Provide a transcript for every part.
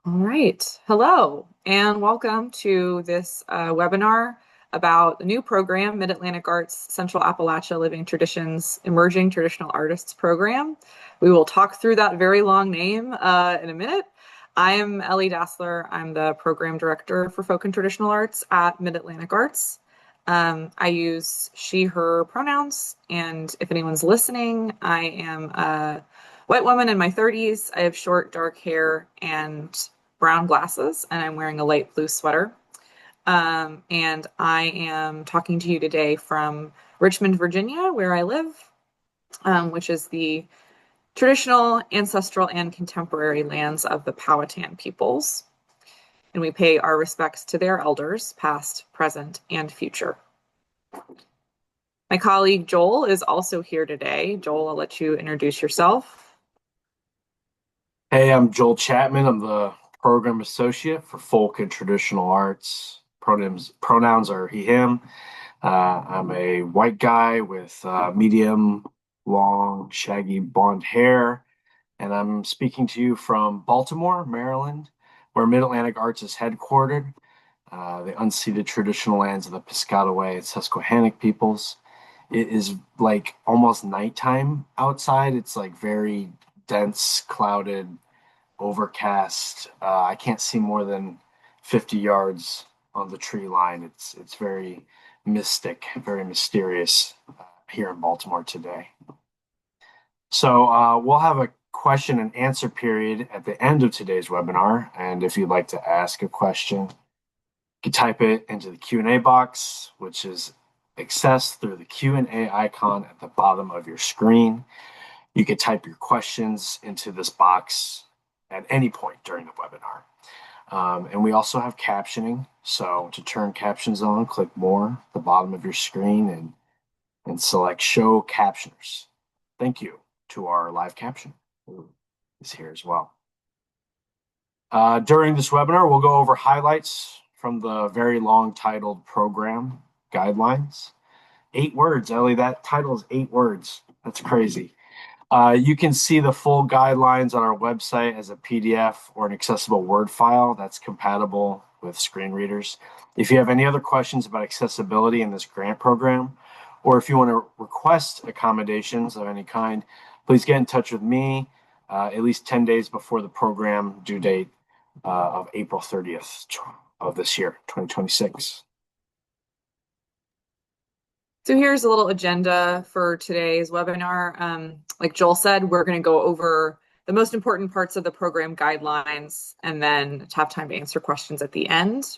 All right. Hello, and welcome to this webinar about the new program, Mid-Atlantic Arts Central Appalachia Living Traditions Emerging Traditional Artists Program. We will talk through that very long name in a minute. I am Ellie Dassler. I'm the Program Director for Folk and Traditional Arts at Mid-Atlantic Arts. I use she, her pronouns, and if anyone's listening, I am a white woman in my 30s. I have short, dark hair and brown glasses, and I'm wearing a light blue sweater. And I am talking to you today from Richmond, Virginia, where I live, which is the traditional, ancestral, and contemporary lands of the Powhatan peoples. And we pay our respects to their elders, past, present, and future. My colleague Joel is also here today. Joel, I'll let you introduce yourself. Hey, I'm Joel Chapman. I'm the program associate for folk and traditional arts. Pronouns are he, him. I'm a white guy with medium, long, shaggy blonde hair, and I'm speaking to you from Baltimore, Maryland, where Mid-Atlantic Arts is headquartered, the unceded traditional lands of the Piscataway and Susquehannock peoples. It is like almost nighttime outside. It's like very dense, clouded, overcast. I can't see more than 50 yards on the tree line. It's very mystic, very mysterious here in Baltimore today. So we'll have a question and answer period at the end of today's webinar. And if you'd like to ask a question, you can type it into the Q&A box, which is accessed through the Q&A icon at the bottom of your screen. You can type your questions into this box at any point during the webinar. And we also have captioning. So to turn captions on, click more at the bottom of your screen and select Show Captioners. Thank you to our live caption who is here as well. During this webinar, we'll go over highlights from the very long titled program guidelines. 8 words, Ellie, that title is 8 words. That's crazy. You can see the full guidelines on our website as a PDF or an accessible Word file that's compatible with screen readers. If you have any other questions about accessibility in this grant program, or if you want to request accommodations of any kind, please get in touch with me at least 10 days before the program due date of April 30th of this year, 2026. So here's a little agenda for today's webinar. Like Joel said, we're going to go over the most important parts of the program guidelines and then have time to answer questions at the end.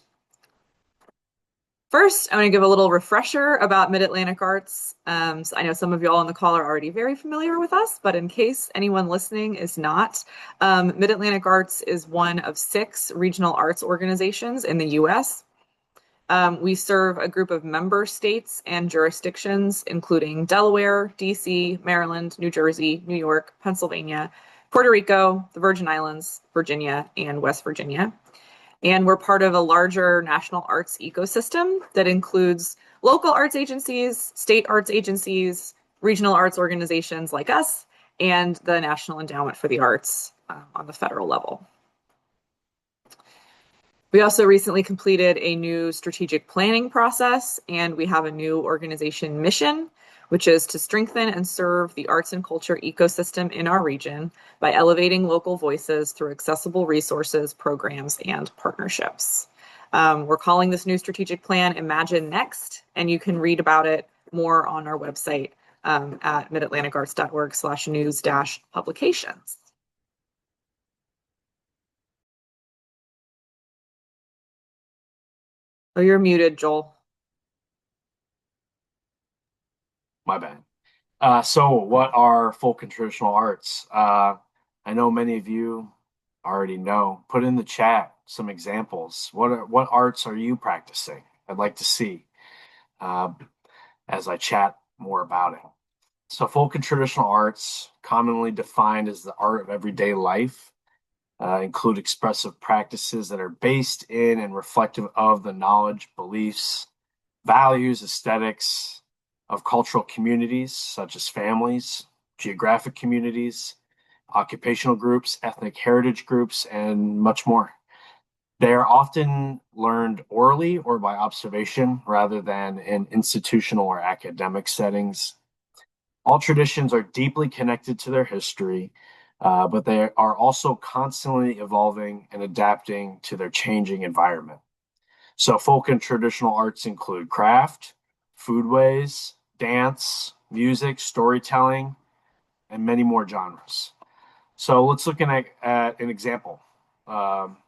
First, I want to give a little refresher about Mid-Atlantic Arts. So I know some of you all on the call are already very familiar with us, but in case anyone listening is not, Mid-Atlantic Arts is one of 6 regional arts organizations in the U.S. We serve a group of member states and jurisdictions, including Delaware, DC, Maryland, New Jersey, New York, Pennsylvania, Puerto Rico, the Virgin Islands, Virginia, and West Virginia. And we're part of a larger national arts ecosystem that includes local arts agencies, state arts agencies, regional arts organizations like us, and the National Endowment for the Arts on the federal level. We also recently completed a new strategic planning process, and we have a new organization mission, which is to strengthen and serve the arts and culture ecosystem in our region by elevating local voices through accessible resources, programs, and partnerships. We're calling this new strategic plan Imagine Next, and you can read about it more on our website at midatlanticarts.org/news-publications. Oh, you're muted, Joel. My bad. So what are folk and traditional arts? I know many of you already know. Put in the chat some examples. What arts are you practicing? I'd like to see uh, as I chat more about it. So folk and traditional arts, commonly defined as the art of everyday life, include expressive practices that are based in and reflective of the knowledge, beliefs, values, aesthetics of cultural communities such as families, geographic communities, occupational groups, ethnic heritage groups, and much more. They are often learned orally or by observation rather than in institutional or academic settings. All traditions are deeply connected to their history, but they are also constantly evolving and adapting to their changing environment. So, folk and traditional arts include craft, foodways, dance, music, storytelling, and many more genres. So, let's look at an example. Um,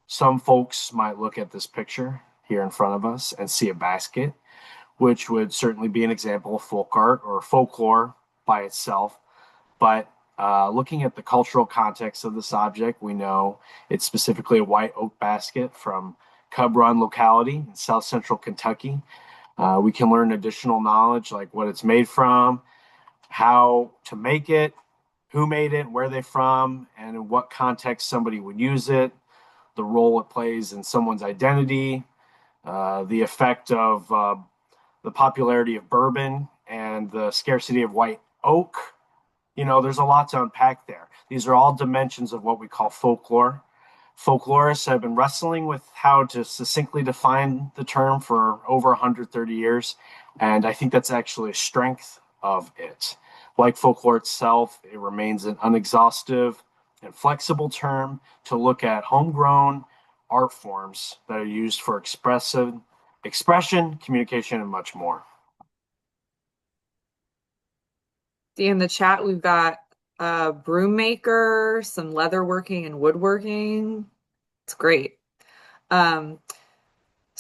some folks might look at this picture here in front of us and see a basket, which would certainly be an example of folk art or folklore by itself. But looking at the cultural context of this object, we know it's specifically a white oak basket from Cub Run locality in South Central Kentucky. We can learn additional knowledge like what it's made from, how to make it, who made it, where they're from, and in what context somebody would use it, the role it plays in someone's identity, the effect of the popularity of bourbon and the scarcity of white oak. You know, there's a lot to unpack there. These are all dimensions of what we call folklore. Folklorists have been wrestling with how to succinctly define the term for over 130 years, and I think that's actually a strength of it. Like folklore itself, it remains an unexhaustive and flexible term to look at homegrown art forms that are used for expressive expression, communication, and much more. See in the chat, we've got a broom maker, some leatherworking and woodworking. It's great. Um,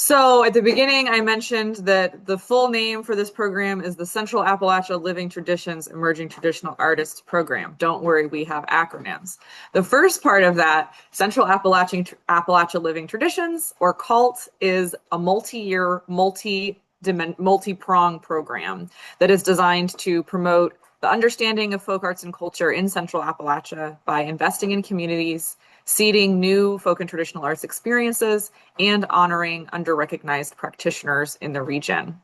So at the beginning, I mentioned that the full name for this program is the Central Appalachian Living Traditions Emerging Traditional Artists Program. Don't worry, we have acronyms. The first part of that, Central Appalachian Living Traditions, or CALT, is a multi-year, multi-prong program that is designed to promote the understanding of folk arts and culture in Central Appalachia by investing in communities, seeding new folk and traditional arts experiences, and honoring under-recognized practitioners in the region.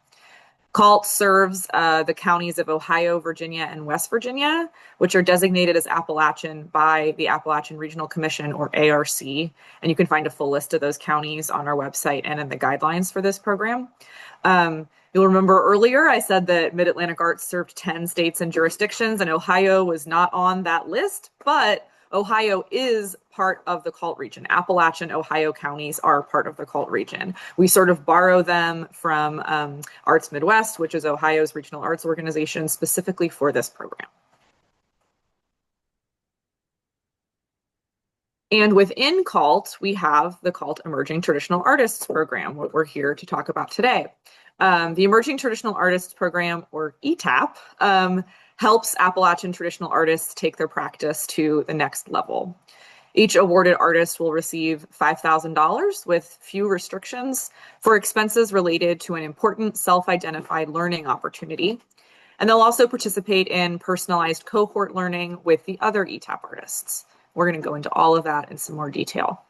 CALT serves the counties of Ohio, Virginia, and West Virginia, which are designated as Appalachian by the Appalachian Regional Commission, or ARC. And you can find a full list of those counties on our website and in the guidelines for this program. You'll remember earlier I said that Mid-Atlantic Arts served 10 states and jurisdictions, and Ohio was not on that list, but Ohio is part of the CALT region. Appalachian, Ohio counties are part of the CALT region. We sort of borrow them from Arts Midwest, which is Ohio's regional arts organization specifically for this program. And within CALT, we have the CALT Emerging Traditional Artists Program, what we're here to talk about today. The Emerging Traditional Artists Program, or ETAP, helps Appalachian traditional artists take their practice to the next level. Each awarded artist will receive $5,000 with few restrictions for expenses related to an important self-identified learning opportunity. And they'll also participate in personalized cohort learning with the other ETAP artists. We're going to go into all of that in some more detail.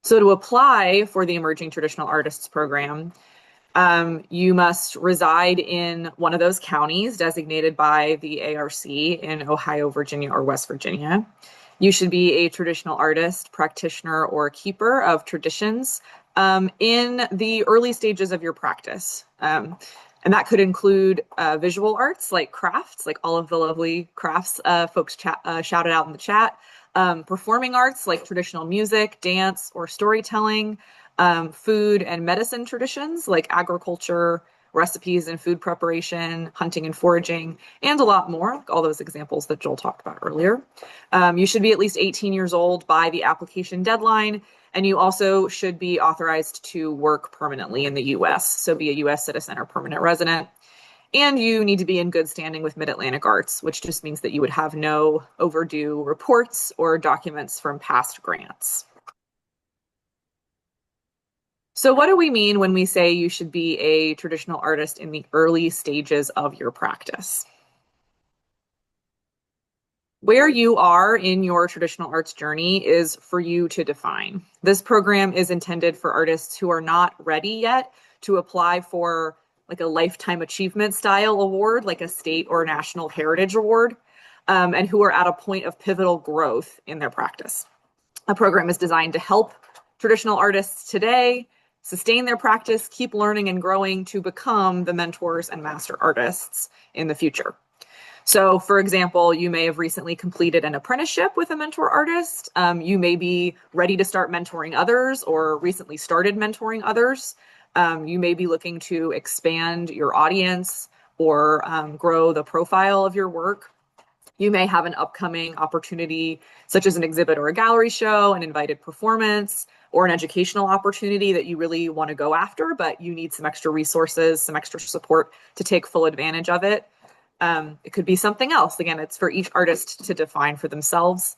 So to apply for the Emerging Traditional Artists Program, you must reside in one of those counties designated by the ARC in Ohio, Virginia, or West Virginia. You should be a traditional artist, practitioner, or keeper of traditions in the early stages of your practice. And that could include visual arts like crafts, like all of the lovely crafts folks shouted out in the chat, performing arts like traditional music, dance, or storytelling, food and medicine traditions like agriculture, recipes and food preparation, hunting and foraging, and a lot more, all those examples that Joel talked about earlier. You should be at least 18 years old by the application deadline, and you also should be authorized to work permanently in the U.S., so be a U.S. citizen or permanent resident. And you need to be in good standing with Mid-Atlantic Arts, which just means that you would have no overdue reports or documents from past grants. So what do we mean when we say you should be a traditional artist in the early stages of your practice? Where you are in your traditional arts journey is for you to define. This program is intended for artists who are not ready yet to apply for like a lifetime achievement style award, like a state or national heritage award, and who are at a point of pivotal growth in their practice. The program is designed to help traditional artists today sustain their practice, keep learning and growing to become the mentors and master artists in the future. So, for example, you may have recently completed an apprenticeship with a mentor artist. You may be ready to start mentoring others or recently started mentoring others. You may be looking to expand your audience or grow the profile of your work. You may have an upcoming opportunity, such as an exhibit or a gallery show, an invited performance, or an educational opportunity that you really want to go after, but you need some extra resources, some extra support to take full advantage of it. It could be something else. Again, it's for each artist to define for themselves.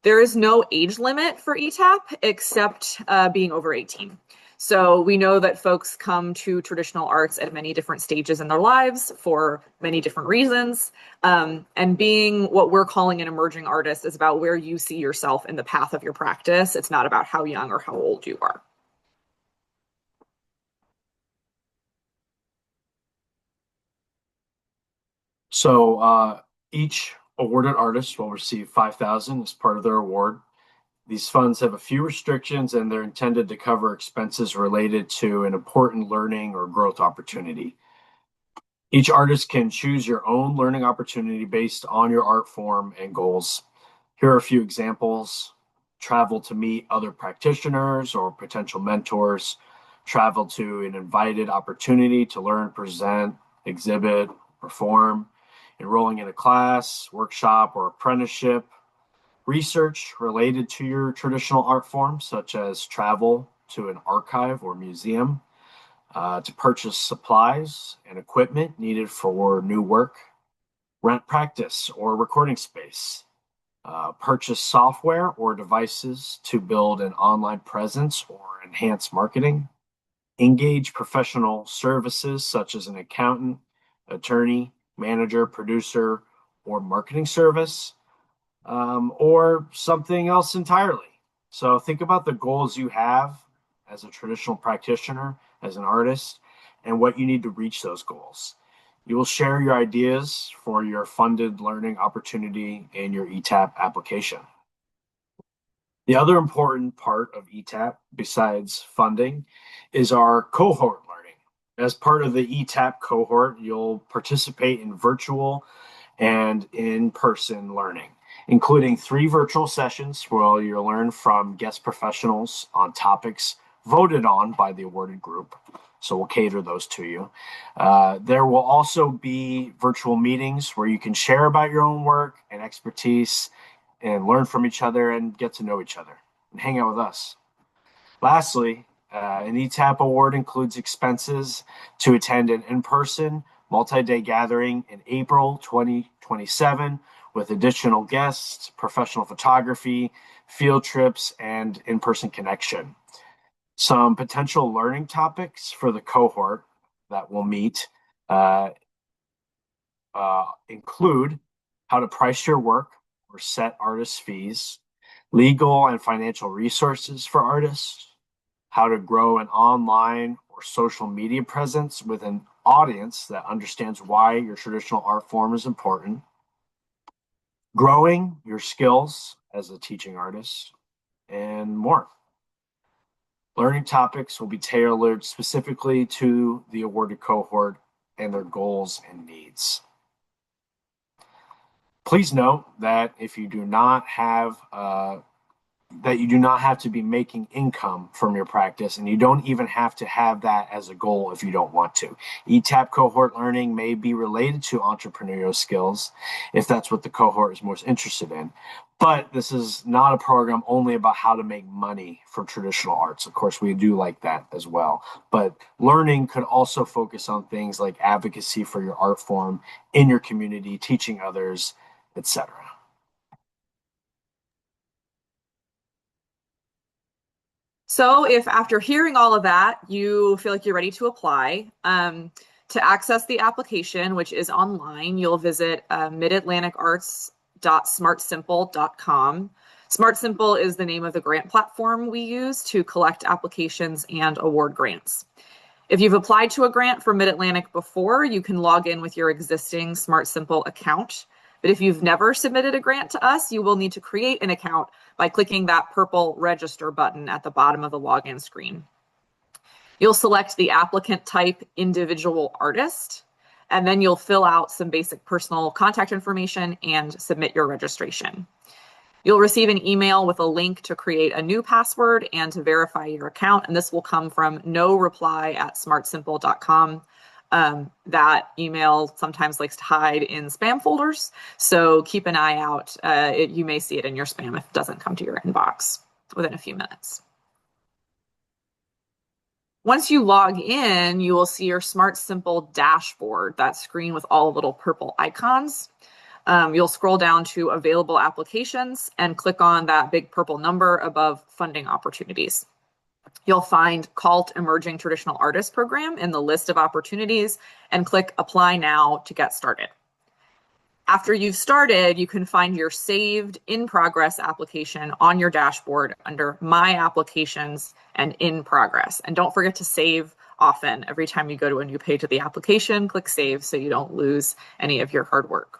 There is no age limit for ETAP except being over 18. So we know that folks come to traditional arts at many different stages in their lives for many different reasons. And being what we're calling an emerging artist is about where you see yourself in the path of your practice. It's not about how young or how old you are. So each awarded artist will receive 5,000 as part of their award. These funds have a few restrictions and they're intended to cover expenses related to an important learning or growth opportunity. Each artist can choose your own learning opportunity based on your art form and goals. Here are a few examples: travel to meet other practitioners or potential mentors, travel to an invited opportunity to learn, present, exhibit, perform, enrolling in a class, workshop, or apprenticeship, research related to your traditional art form, such as travel to an archive or museum, to purchase supplies and equipment needed for new work, rent practice or recording space, purchase software or devices to build an online presence or enhance marketing, engage professional services such as an accountant, attorney, manager, producer, or marketing service, or something else entirely. So think about the goals you have as a traditional practitioner, as an artist, and what you need to reach those goals. You will share your ideas for your funded learning opportunity in your ETAP application. The other important part of ETAP, besides funding, is our cohort learning. As part of the ETAP cohort, you'll participate in virtual and in-person learning, including 3 virtual sessions where you'll learn from guest professionals on topics voted on by the awarded group. So we'll cater those to you. There will also be virtual meetings where you can share about your own work and expertise and learn from each other and get to know each other and hang out with us. Lastly, an ETAP award includes expenses to attend an in-person multi-day gathering in April 2027 with additional guests, professional photography, field trips, and in-person connection. Some potential learning topics for the cohort that we'll meet include how to price your work or set artist fees, legal and financial resources for artists, how to grow an online or social media presence with an audience that understands why your traditional art form is important, growing your skills as a teaching artist, and more. Learning topics will be tailored specifically to the awarded cohort and their goals and needs. Please note that if you do not have that you do not have to be making income from your practice, and you don't even have to have that as a goal if you don't want to. ETAP cohort learning may be related to entrepreneurial skills if that's what the cohort is most interested in. But this is not a program only about how to make money from traditional arts. Of course, we do like that as well. But learning could also focus on things like advocacy for your art form in your community, teaching others, etc. So if after hearing all of that, you feel like you're ready to apply, to access the application, which is online, you'll visit midatlanticarts.smartsimple.com. SmartSimple is the name of the grant platform we use to collect applications and award grants. If you've applied to a grant for Mid-Atlantic before, you can log in with your existing Smart Simple account. But if you've never submitted a grant to us, you will need to create an account by clicking that purple register button at the bottom of the login screen. You'll select the applicant type individual artist, and then you'll fill out some basic personal contact information and submit your registration. You'll receive an email with a link to create a new password and to verify your account, and this will come from noreply@smartsimple.com. That email sometimes likes to hide in spam folders, so keep an eye out. You may see it in your spam if it doesn't come to your inbox within a few minutes. Once you log in, you will see your Smart Simple dashboard, that screen with all little purple icons. You'll scroll down to available applications and click on that big purple number above funding opportunities. You'll find CALT Emerging Traditional Artists Program in the list of opportunities and click Apply Now to get started. After you've started, you can find your saved in progress application on your dashboard under My Applications and In Progress. And don't forget to save often. Every time you go to a new page of the application, click Save so you don't lose any of your hard work.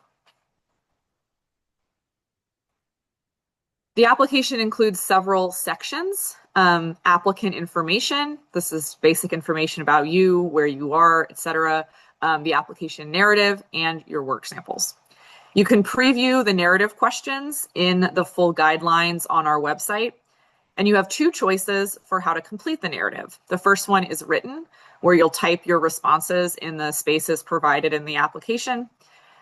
The application includes several sections. Applicant information. This is basic information about you, where you are, etc. The application narrative, and your work samples. You can preview the narrative questions in the full guidelines on our website. And you have two choices for how to complete the narrative. The first one is written, where you'll type your responses in the spaces provided in the application.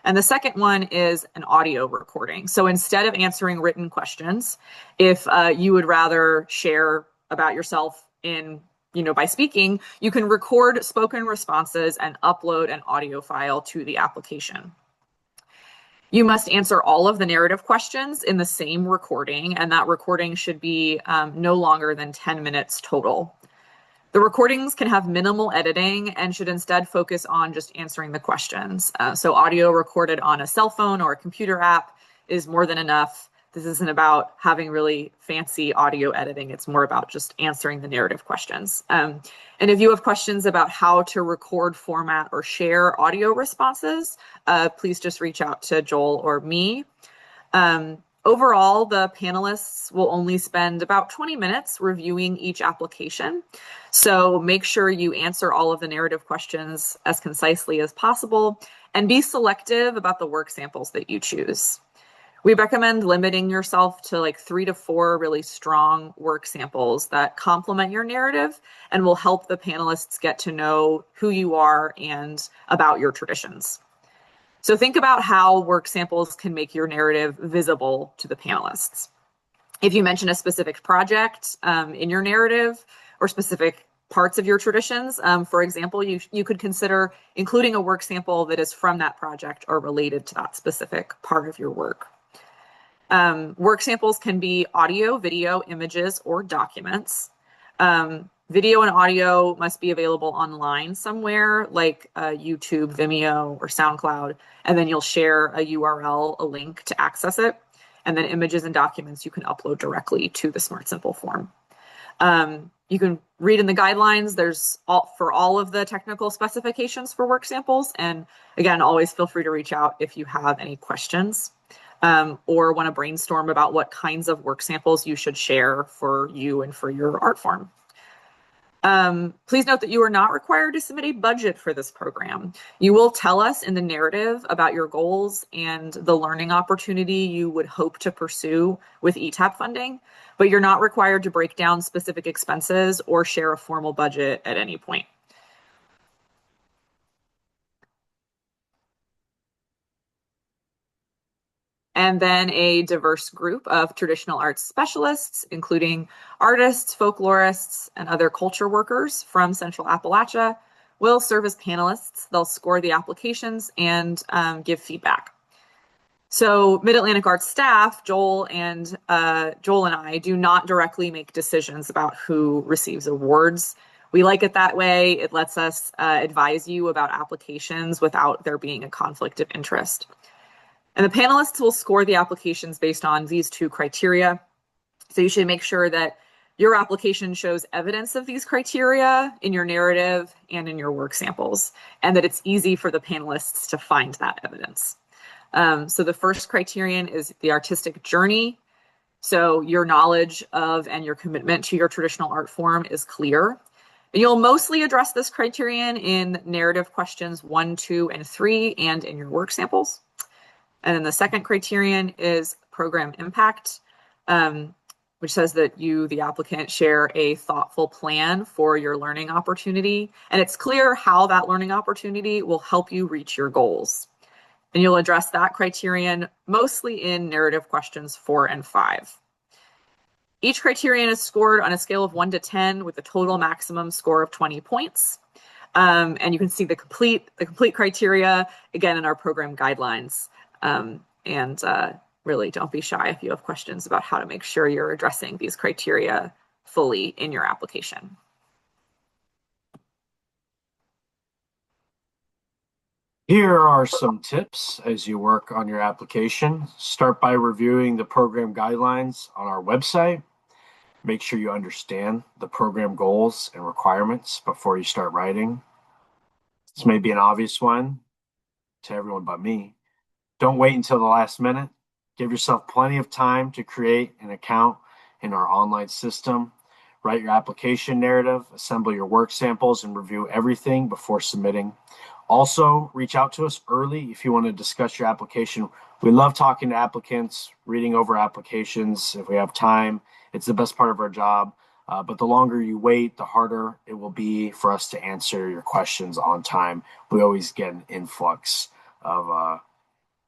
And the second one is an audio recording. So instead of answering written questions, if you would rather share about yourself by speaking, you can record spoken responses and upload an audio file to the application. You must answer all of the narrative questions in the same recording, and that recording should be no longer than 10 minutes total. The recordings can have minimal editing and should instead focus on just answering the questions. So audio recorded on a cell phone or a computer app is more than enough. This isn't about having really fancy audio editing. It's more about just answering the narrative questions. And if you have questions about how to record, format, or share audio responses, please just reach out to Joel or me. Overall, the panelists will only spend about 20 minutes reviewing each application. So make sure you answer all of the narrative questions as concisely as possible and be selective about the work samples that you choose. We recommend limiting yourself to like 3 to 4 really strong work samples that complement your narrative and will help the panelists get to know who you are and about your traditions. So think about how work samples can make your narrative visible to the panelists. If you mention a specific project in your narrative or specific parts of your traditions, for example, you could consider including a work sample that is from that project or related to that specific part of your work. Work samples can be audio, video, images, or documents. Video and audio must be available online somewhere like YouTube, Vimeo, or SoundCloud, and then you'll share a URL, a link to access it. And then images and documents you can upload directly to the Smart Simple form. You can read in the guidelines, there's for all of the technical specifications for work samples. And again, always feel free to reach out if you have any questions. Or want to brainstorm about what kinds of work samples you should share for you and for your art form. Please note that you are not required to submit a budget for this program. You will tell us in the narrative about your goals and the learning opportunity you would hope to pursue with ETAP funding, but you're not required to break down specific expenses or share a formal budget at any point. And then a diverse group of traditional arts specialists, including artists, folklorists, and other culture workers from Central Appalachia, will serve as panelists. They'll score the applications and give feedback. So Mid-Atlantic Arts staff, Joel and I, do not directly make decisions about who receives awards. We like it that way. It lets us advise you about applications without there being a conflict of interest. And the panelists will score the applications based on these 2 criteria. So you should make sure that Your application shows evidence of these criteria in your narrative and in your work samples, and that it's easy for the panelists to find that evidence. So the first criterion is the artistic journey. So your knowledge of and your commitment to your traditional art form is clear. And you'll mostly address this criterion in narrative questions 1, 2, and 3, and in your work samples. And then the second criterion is program impact, which says that you, the applicant, share a thoughtful plan for your learning opportunity. And it's clear how that learning opportunity will help you reach your goals. And you'll address that criterion mostly in narrative questions 4 and 5. Each criterion is scored on a scale of 1 to 10 with a total maximum score of 20 points. And you can see the complete criteria again in our program guidelines. Really don't be shy if you have questions about how to make sure you're addressing these criteria fully in your application. Here are some tips as you work on your application. Start by reviewing the program guidelines on our website. Make sure you understand the program goals and requirements before you start writing. This may be an obvious one to everyone but me. Don't wait until the last minute. Give yourself plenty of time to create an account in our online system. Write your application narrative, assemble your work samples, and review everything before submitting. Also, reach out to us early if you want to discuss your application. We love talking to applicants, reading over applications if we have time. It's the best part of our job. But the longer you wait, the harder it will be for us to answer your questions on time. We always get an influx of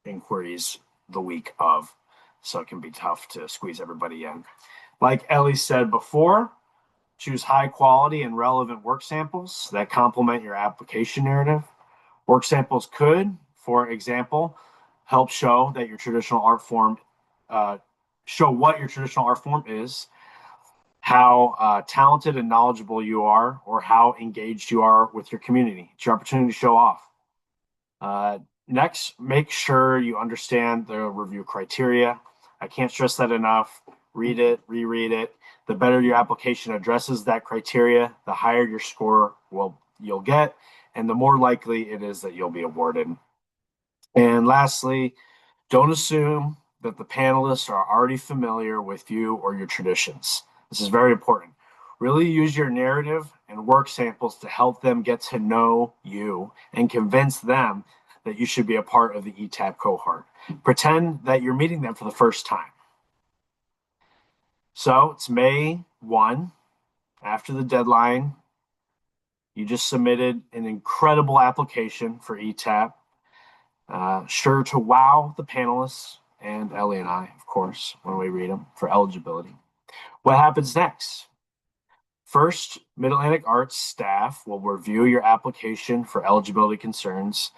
inquiries the week of, so it can be tough to squeeze everybody in. Like Ellie said before, choose high quality and relevant work samples that complement your application narrative. Work samples could, for example, help show that your traditional art form, show what your traditional art form is, how talented and knowledgeable you are, or how engaged you are with your community. It's your opportunity to show off. Next, make sure you understand the review criteria. I can't stress that enough. Read it, reread it. The better your application addresses that criteria, the higher your score you'll get, and the more likely it is that you'll be awarded. And lastly, don't assume that the panelists are already familiar with you or your traditions. This is very important. Really use your narrative and work samples to help them get to know you and convince them that you should be a part of the ETAP cohort. Pretend that you're meeting them for the first time. So it's May 1, after the deadline. You just submitted an incredible application for ETAP, sure to wow the panelists and Ellie and I, of course, when we read them for eligibility. What happens next? First, Mid-Atlantic Arts staff will review your application for eligibility concerns,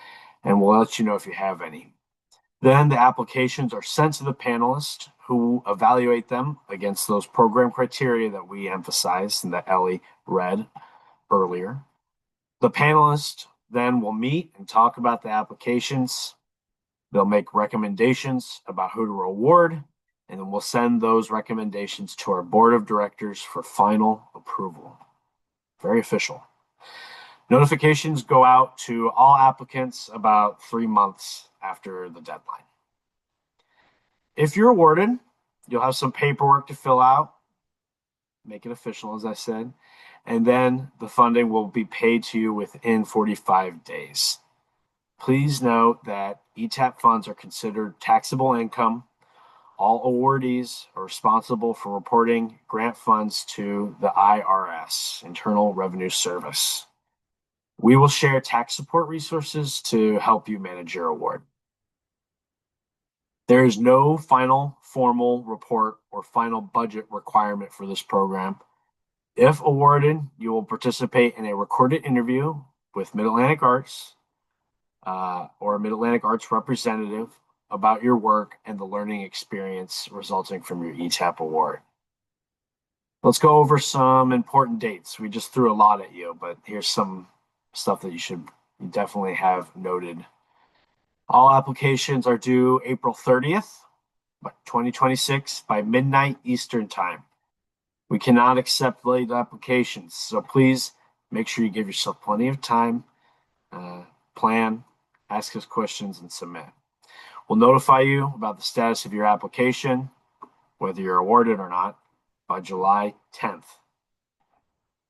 and we'll let you know if you have any. Then the applications are sent to the panelists who evaluate them against those program criteria that we emphasized and that Ellie read earlier. The panelists then will meet and talk about the applications. They'll make recommendations about who to award, and then we'll send those recommendations to our board of directors for final approval. Very official. Notifications go out to all applicants about 3 months after the deadline. If you're awarded, you'll have some paperwork to fill out, make it official, as I said, and then the funding will be paid to you within 45 days. Please note that ETAP funds are considered taxable income. All awardees are responsible for reporting grant funds to the IRS, Internal Revenue Service. We will share tax support resources to help you manage your award. There is no final formal report or final budget requirement for this program. If awarded, you will participate in a recorded interview with Mid-Atlantic Arts or a Mid-Atlantic Arts representative about your work and the learning experience resulting from your ETAP award. Let's go over some important dates. We just threw a lot at you, but here's some stuff that you definitely have noted. All applications are due April 30th, 2026 by midnight Eastern time. We cannot accept late applications, so please make sure you give yourself plenty of time, plan, ask us questions, and submit. We'll notify you about the status of your application, whether you're awarded or not, by July 10th.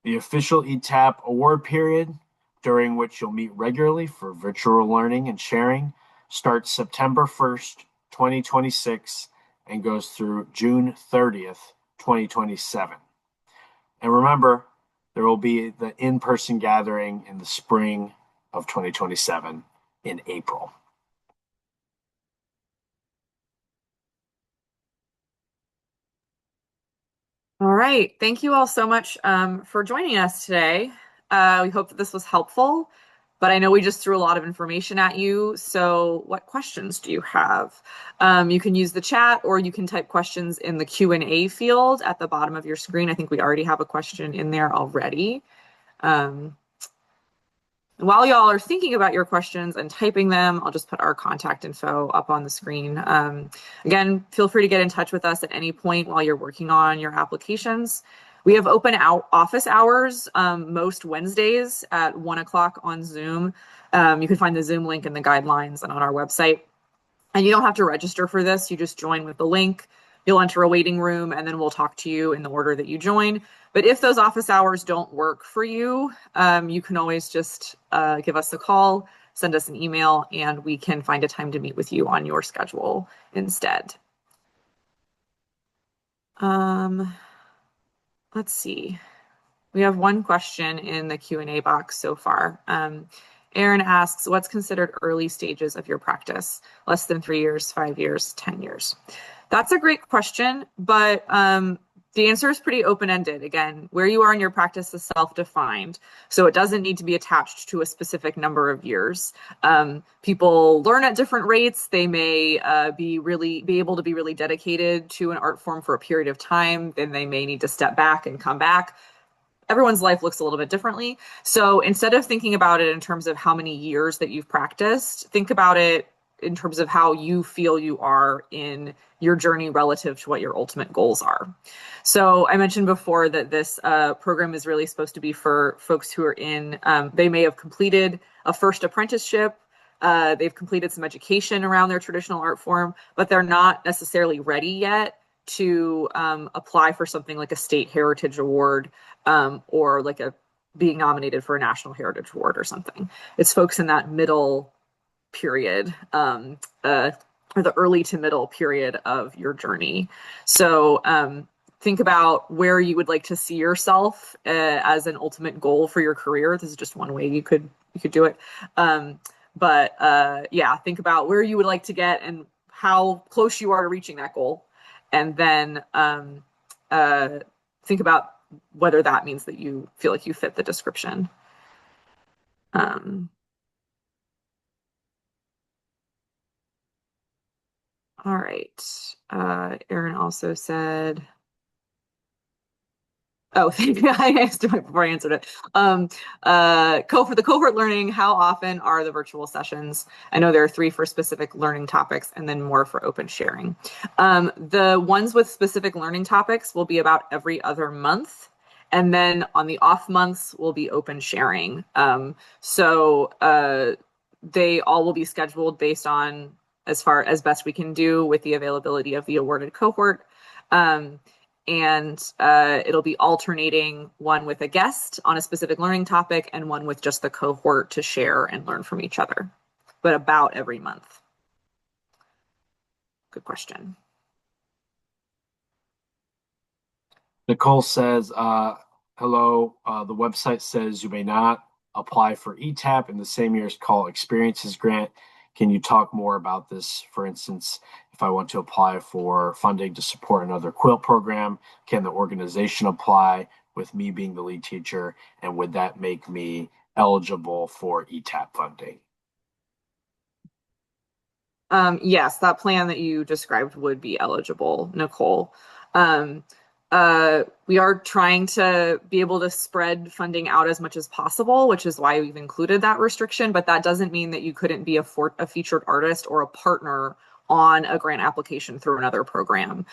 The official ETAP award period, during which you'll meet regularly for virtual learning and sharing, starts September 1st, 2026, and goes through June 30th, 2027. And remember, there will be the in-person gathering in the spring of 2027 in April. All right. Thank you all so much for joining us today. We hope that this was helpful, but I know we just threw a lot of information at you. So what questions do you have? You can use the chat or you can type questions in the Q&A field at the bottom of your screen. I think we already have a question in there already. While y'all are thinking about your questions and typing them, I'll just put our contact info up on the screen. Again, feel free to get in touch with us at any point while you're working on your applications. We have open office hours most Wednesdays at 1 o'clock on Zoom. You can find the Zoom link in the guidelines and on our website. And you don't have to register for this. You just join with the link. You'll enter a waiting room, and then we'll talk to you in the order that you join. But if those office hours don't work for you, you can always just give us a call, send us an email, and we can find a time to meet with you on your schedule instead. Let's see. We have one question in the Q&A box so far. Aaron asks, what's considered early stages of your practice? Less than 3 years, 5 years, 10 years? That's a great question, but the answer is pretty open-ended. Again, where you are in your practice is self-defined, so it doesn't need to be attached to a specific number of years. People learn at different rates. They may be able to be really dedicated to an art form for a period of time. Then they may need to step back and come back. Everyone's life looks a little bit differently. So instead of thinking about it in terms of how many years that you've practiced, think about it in terms of how you feel you are in your journey relative to what your ultimate goals are. So I mentioned before that this program is really supposed to be for folks who are they may have completed a first apprenticeship, they've completed some education around their traditional art form, but they're not necessarily ready yet to apply for something like a state heritage award or like being nominated for a national heritage award or something. It's folks in that middle period, or the early to middle period of your journey. So think about where you would like to see yourself as an ultimate goal for your career. This is just one way you could do it. But yeah, think about where you would like to get and how close you are to reaching that goal. And then think about whether that means that you feel like you fit the description. All right. Aaron also said, oh, thank you. I asked it before I answered it. For the cohort learning, how often are the virtual sessions? I know there are 3 for specific learning topics and then more for open sharing. The ones with specific learning topics will be about every other month. And then on the off months will be open sharing. So they all will be scheduled based on as far as best we can do with the availability of the awarded cohort. And it'll be alternating, one with a guest on a specific learning topic and one with just the cohort to share and learn from each other, but about every month. Good question. Nicole says, hello, the website says you may not apply for ETAP in the same year as Call Experiences Grant. Can you talk more about this? For instance, if I want to apply for funding to support another quilt program, can the organization apply with me being the lead teacher? And would that make me eligible for ETAP funding? Yes, that plan that you described would be eligible, Nicole. We are trying to be able to spread funding out as much as possible, which is why we've included that restriction, but that doesn't mean that you couldn't be a featured artist or a partner on a grant application through another program.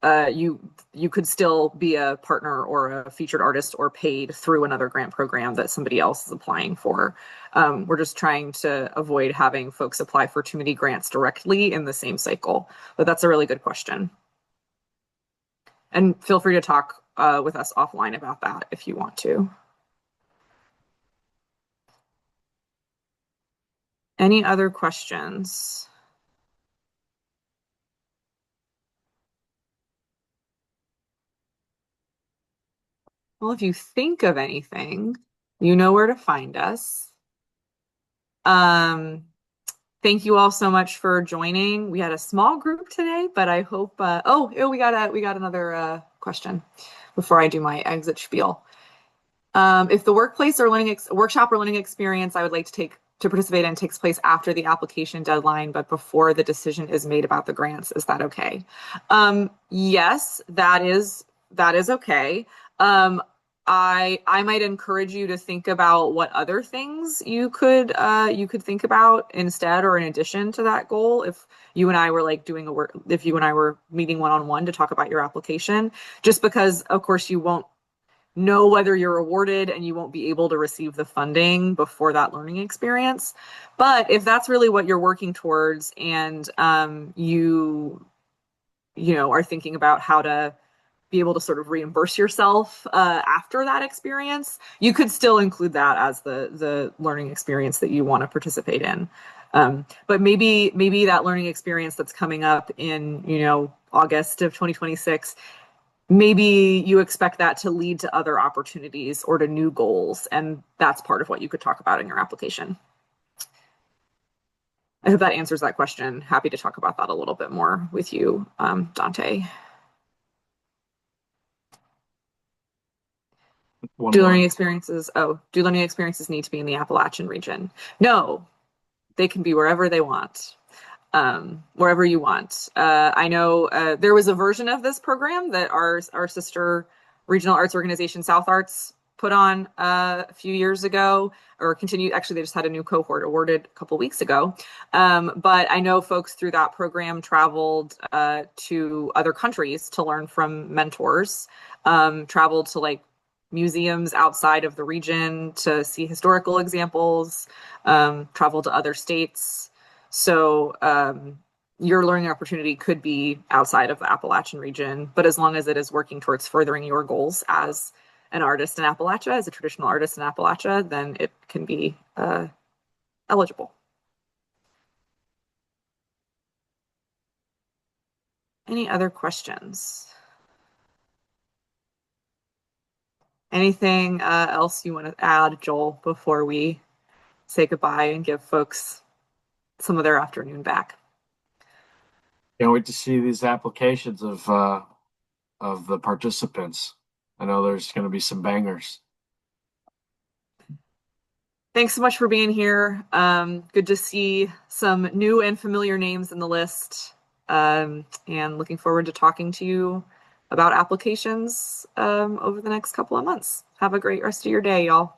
you could still be a partner or a featured artist or paid through another grant program that somebody else is applying for. We're just trying to avoid having folks apply for too many grants directly in the same cycle. But that's a really good question. And feel free to talk with us offline about that if you want to. Any other questions? Well, if you think of anything, you know where to find us. Um, Thank you all so much for joining. We had a small group today, but I hope. We got another question before I do my exit spiel. If the workplace or workshop or learning experience I would like to participate in takes place after the application deadline, but before the decision is made about the grants, is that okay? Yes, that is okay. I might encourage you to think about what other things you could think about instead or in addition to that goal. If you and I were if you and I were meeting one-on-one to talk about your application, just because of course you won't know whether you're awarded and you won't be able to receive the funding before that learning experience. But if that's really what you're working towards and you know are thinking about how to be able to sort of reimburse yourself after that experience, you could still include that as the learning experience that you want to participate in. But maybe that learning experience that's coming up in August of 2026, maybe you expect that to lead to other opportunities or to new goals, and that's part of what you could talk about in your application. I hope that answers that question. Happy to talk about that a little bit more with you, Dante. One more. Do learning experiences need to be in the Appalachian region? No, they can be wherever they want. Wherever you want. I know there was a version of this program that our sister regional arts organization, South Arts, put on a few years ago, or continued. Actually, they just had a new cohort awarded a couple weeks ago. But I know folks through that program traveled to other countries to learn from mentors, traveled to museums outside of the region to see historical examples, traveled to other states. So your learning opportunity could be outside of the Appalachian region, but as long as it is working towards furthering your goals as an artist in Appalachia, as a traditional artist in Appalachia, then it can be eligible. Any other questions? Anything else you want to add, Joel, before we say goodbye and give folks some of their afternoon back? Can't wait to see these applications of the participants. I know there's going to be some bangers. Thanks so much for being here. Good to see some new and familiar names in the list. And looking forward to talking to you about applications over the next couple of months. Have a great rest of your day, y'all.